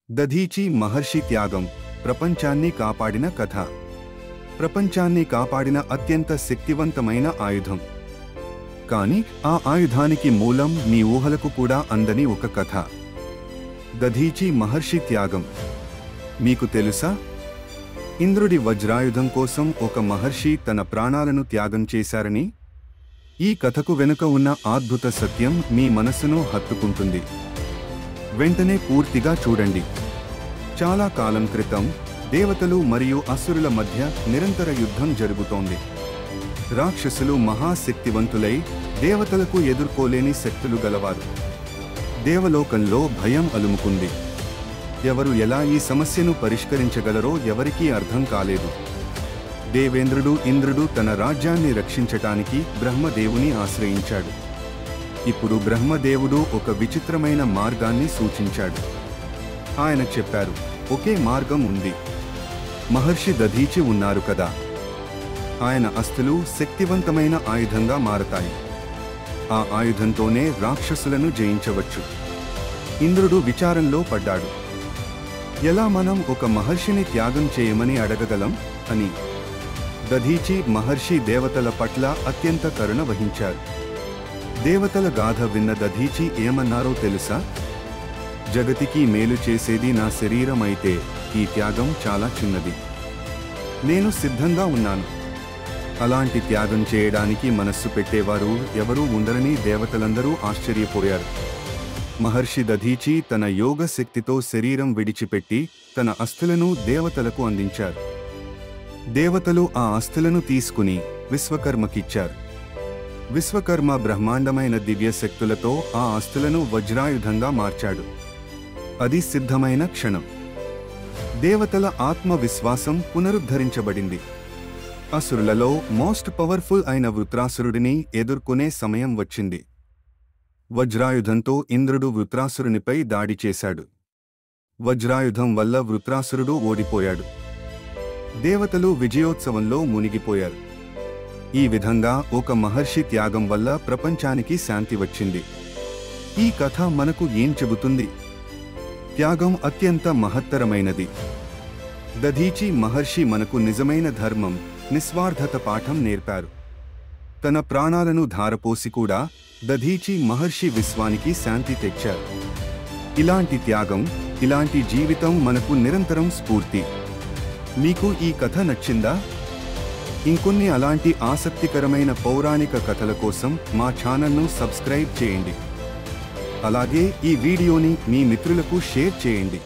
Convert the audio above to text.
దధీచి మహర్షి త్యాగం ప్రపంచాన్ని కాపాడిన కథ. ప్రపంచాన్ని కాపాడిన అత్యంత శక్తివంతమైన ఆయుధం. కానీ ఆ ఆయుధానికి మూలం మీ ఊహలకు కూడా అందని ఒక కథ. దధీచి మహర్షి త్యాగం. మీకు తెలుసా? ఇంద్రుడి వజ్రాయుధం కోసం ఒక మహర్షి తన ప్రాణాలను త్యాగం చేశారని? ఈ కథకు వెనుక ఉన్న అద్భుత సత్యం మీ మనసును హత్తుకుంటుంది. వెంటనే పూర్తిగా చూడండి. చాలా కాలం క్రితం దేవతలు మరియు అసురుల మధ్య నిరంతర యుద్ధం జరుగుతోంది. రాక్షసులు మహాశక్తివంతులై దేవతలకు ఎదుర్కోలేని శక్తులు గలవారు. దేవలోకంలో భయం అలుముకుంది. ఎవరు ఎలా ఈ సమస్యను పరిష్కరించగలరో ఎవరికీ అర్థం కాలేదు. దేవేంద్రుడు ఇంద్రుడు తన రాజ్యాన్ని రక్షించటానికి బ్రహ్మదేవుని ఆశ్రయించాడు. ఇప్పుడు బ్రహ్మదేవుడు ఒక విచిత్రమైన మార్గాన్ని సూచించాడు. ఆయన చెప్పారు, ఒకే మార్గం ఉంది. మహర్షి దధీచి ఉన్నారు కదా, ఆయన అస్తులు శక్తివంతమైన ఆయుధంగా మారతాయి. ఆ ఆయుధంతోనే రాక్షసులను జయించవచ్చు. ఇంద్రుడు విచారంలో పడ్డాడు. ఎలా మనం ఒక మహర్షిని త్యాగం చేయమని అడగగలం అని. దధీచి మహర్షి దేవతల పట్ల అత్యంత కరుణ వహించారు. దేవతల గాథ విన్న దధీచి ఏమన్నారో తెలుసా? జగతికి మేలు చేసేది నా శరీరం అయితే ఈ త్యాగం చాలా చిన్నది. నేను సిద్ధంగా ఉన్నాను. అలాంటి త్యాగం చేయడానికి మనస్సు పెట్టేవారు ఎవరూ ఉండరని దేవతలందరూ ఆశ్చర్యపోయారు. మహర్షి దధీచి తన యోగ శక్తితో శరీరం విడిచిపెట్టి తన అస్థులను దేవతలకు అందించారు. దేవతలు ఆ అస్థులను తీసుకుని విశ్వకర్మకిచ్చారు. విశ్వకర్మ బ్రహ్మాండమైన దివ్య శక్తులతో ఆ అస్థులను వజ్రాయుధంగా మార్చాడు. అది సిద్ధమైన క్షణం. దేవతల ఆత్మవిశ్వాసం పునరుద్ధరించబడింది. అసురులలో మోస్ట్ పవర్ఫుల్ అయిన వృత్రాసురుడిని ఎదుర్కొనే సమయం వచ్చింది. వజ్రాయుధంతో ఇంద్రుడు వృత్రాసురునిపై దాడి చేశాడు. వజ్రాయుధం వల్ల వృత్రాసురుడు ఓడిపోయాడు. దేవతలు విజయోత్సవంలో మునిగిపోయారు. ఈ విధంగా ఒక మహర్షి త్యాగం వల్ల ప్రపంచానికి శాంతి వచ్చింది. ఈ కథ మనకు ఏం చెబుతుంది? త్యాగం అత్యంత మహత్తరమైనది. దధీచి మహర్షి మనకు నిజమైన ధర్మం, నిస్వార్థత పాఠం నేర్పారు. తన ప్రాణాలను ధారపోసి కూడా దధీచి మహర్షి విశ్వానికి శాంతి తెచ్చారు. ఇలాంటి త్యాగం, ఇలాంటి జీవితం మనకు నిరంతరం స్ఫూర్తి. మీకు ఈ కథ నచ్చిందా? ఇంకొన్ని అలాంటి ఆసక్తికరమైన పౌరాణిక కథల కోసం మా ఛానల్ను సబ్స్క్రైబ్ చేయండి. అలాగే ఈ వీడియోని మీ మిత్రులకు షేర్ చేయండి.